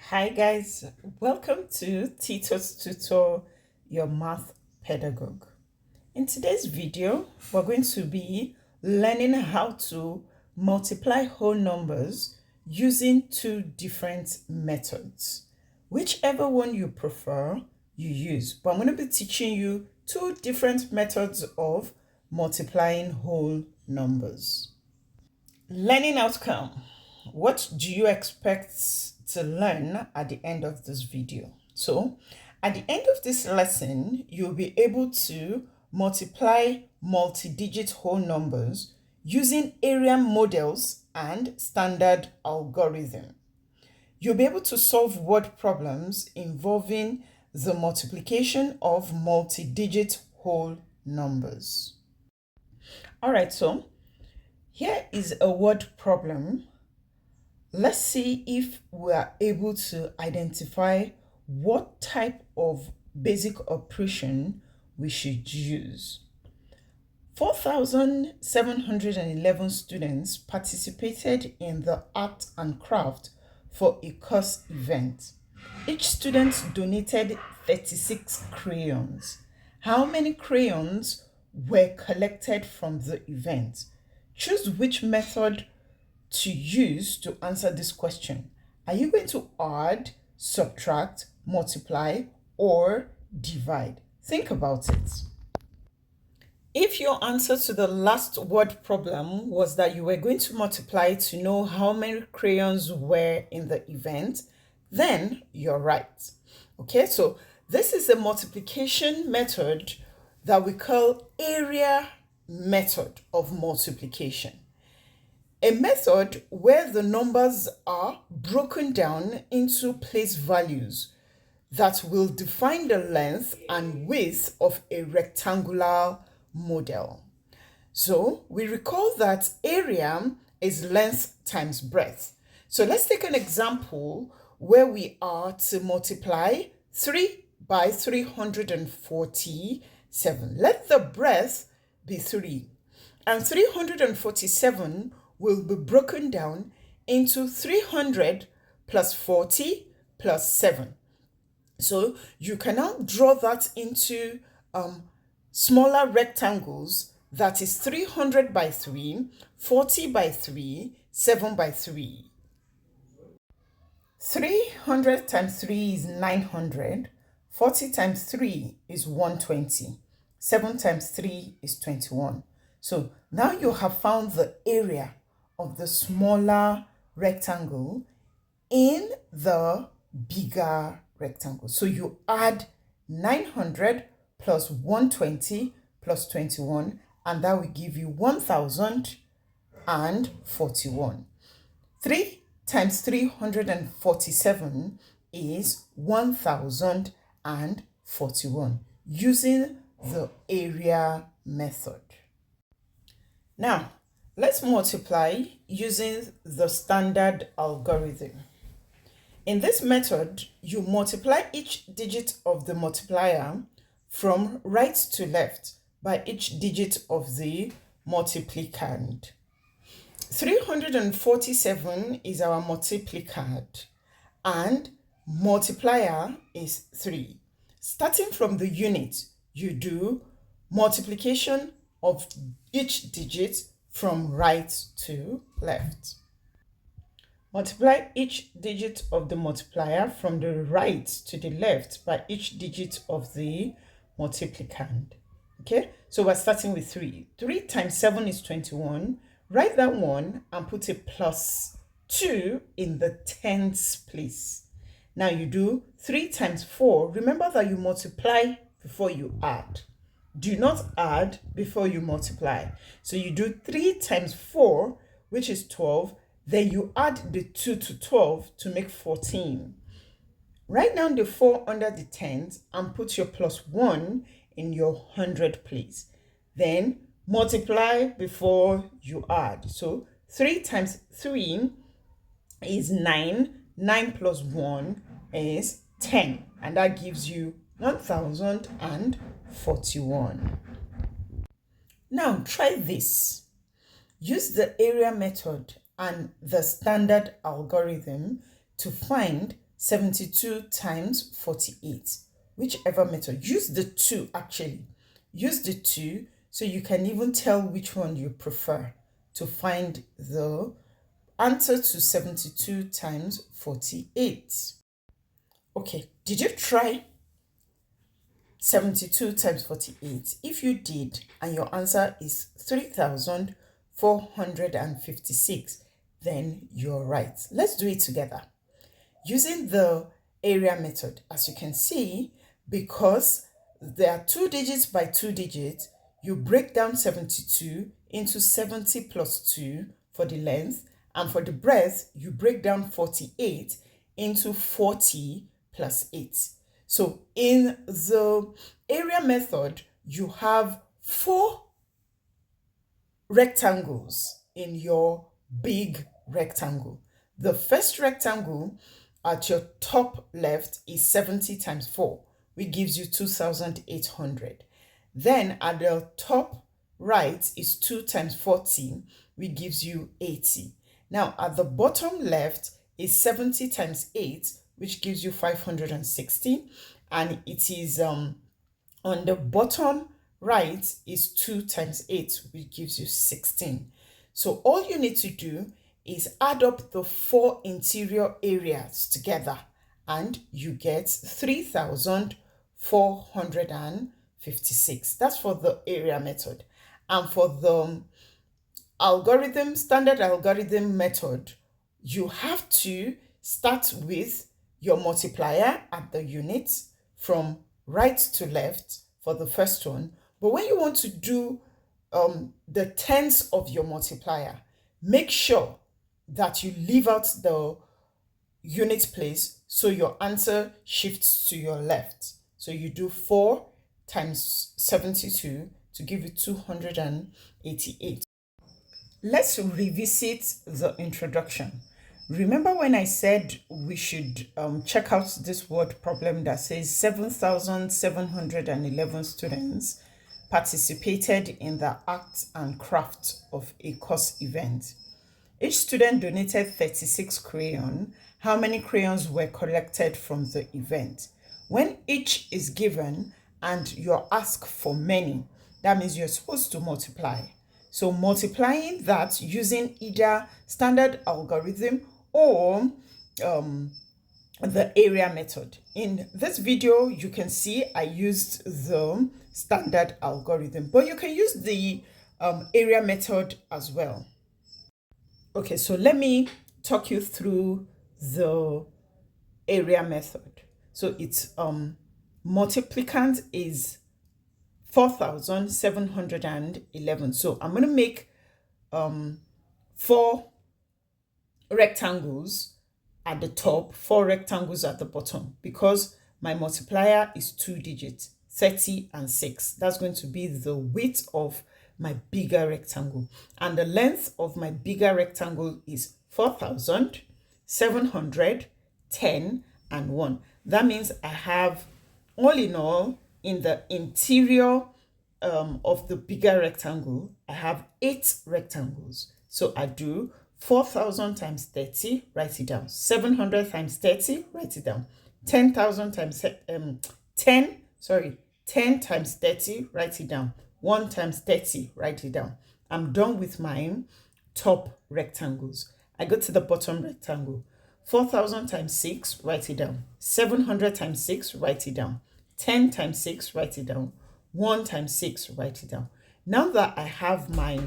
Hi guys, welcome to Titostutor, your math pedagogue. In today's video, we're going to be learning how to multiply whole numbers using two different methods. Whichever one you prefer, you use. But I'm going to be teaching you two different methods of multiplying whole numbers. Learning outcome. What do you expect to learn at the end of this video? So, at the end of this lesson, you'll be able to multiply multi-digit whole numbers using area models and standard algorithm. You'll be able to solve word problems involving the multiplication of multi-digit whole numbers. All right, so here is a word problem. Let's see if we are able to identify what type of basic operation we should use. 4,711 students participated in the art and craft for a course event. Each student donated 36 crayons. How many crayons were collected from the event? Choose which method to use to answer this question. Are you going to add, subtract, multiply, or divide? Think about it. If your answer to the last word problem was that you were going to multiply to know how many crayons were in the event, then you're right. Okay, so this is a multiplication method that we call area method of multiplication. A method where the numbers are broken down into place values that will define the length and width of a rectangular model. So we recall that area is length times breadth. So let's take an example where we are to multiply 3 by 347. Let the breadth be 3. And 347 will be broken down into 300 plus 40 plus 7. So you can now draw that into smaller rectangles. That is 300 by 3, 40 by 3, 7 by 3. 300 times 3 is 900. 40 times 3 is 120. 7 times 3 is 21. So now you have found the area of the smaller rectangle in the bigger rectangle. So you add 900 plus 120 plus 21, and that will give you 1041. 3 times 347 is 1041 using the area method. Now, let's multiply using the standard algorithm. In this method, you multiply each digit of the multiplier from right to left by each digit of the multiplicand. 347 is our multiplicand and multiplier is 3. Starting from the unit, you do multiplication of each digit from right to left. Multiply each digit of the multiplier from the right to the left by each digit of the multiplicand. Okay, so we're starting with 3. 3 times 7 is 21. Write that 1 and put a plus 2 in the tens place. Now you do 3 times 4. Remember that you multiply before you add. Do not add before you multiply. So you do 3 times 4, which is 12. Then you add the 2 to 12 to make 14. Write down the 4 under the tens and put your plus 1 in your 100 place. Then multiply before you add. So 3 times 3 is 9. 9 plus 1 is 10. And that gives you 1041. Now try this. Use the area method and the standard algorithm to find 72 times 48. Whichever method. Use the two actually. Use the two so you can even tell which one you prefer to find the answer to 72 times 48. Okay, did you try 72 times 48? If you did and your answer is 3,456, then you're right. Let's do it together. Using the area method, as you can see, because there are 2 digits by 2 digits, you break down 72 into 70 plus 2 for the length, and for the breadth, you break down 48 into 40 plus 8. So in the area method, you have 4 rectangles in your big rectangle. The first rectangle at your top left is 70 times 4, which gives you 2,800. Then at the top right is 2 times 40, which gives you 80. Now at the bottom left is 70 times 8, which gives you 560. And it is on the bottom right is 2 times 8, which gives you 16. So all you need to do is add up the 4 interior areas together and you get 3,456. That's for the area method. And for the standard algorithm method, you have to start with your multiplier at the units from right to left for the first one. But when you want to do the tens of your multiplier, make sure that you leave out the unit place so your answer shifts to your left. So you do 4 times 72 to give you 288. Let's revisit the introduction. Remember when I said we should check out this word problem that says 7,711 students participated in the art and craft of a course event. Each student donated 36 crayons. How many crayons were collected from the event? When each is given and you're asked for many, that means you're supposed to multiply. So multiplying that using either standard algorithm or the area method. In this video, you can see I used the standard algorithm, but you can use the area method as well. Okay, so let me talk you through the area method. So it's multiplicand is 4,711. So I'm going to make 4 rectangles at the top, 4 rectangles at the bottom, because my multiplier is 2 digits, 30 and 6. That's going to be the width of my bigger rectangle, and the length of my bigger rectangle is 4,710 and 1. That means I have, all in all, in the interior of the bigger rectangle, I have 8 rectangles. So I do 4,000 times 30, write it down. 700 times 30, write it down. 10,000 times 10 times 30, write it down. 1 times 30, write it down. I'm done with my top rectangles. I go to the bottom rectangle. 4,000 times 6, write it down. 700 times 6, write it down. 10 times 6, write it down. 1 times 6, write it down. Now that I have my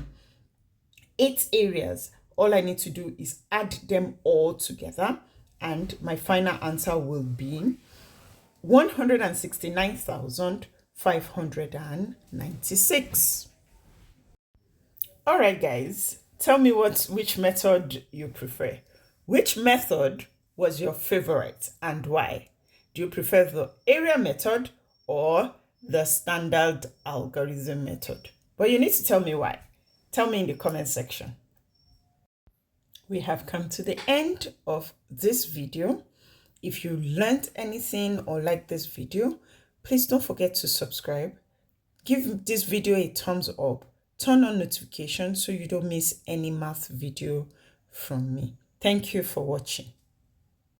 8 areas, all I need to do is add them all together, and my final answer will be 169,596. All right, guys, tell me which method you prefer. Which method was your favorite and why? Do you prefer the area method or the standard algorithm method? But you need to tell me why. Tell me in the comment section. We have come to the end of this video. If you learned anything or like this video, please don't forget to subscribe. Give this video a thumbs up. Turn on notifications so you don't miss any math video from me. Thank you for watching.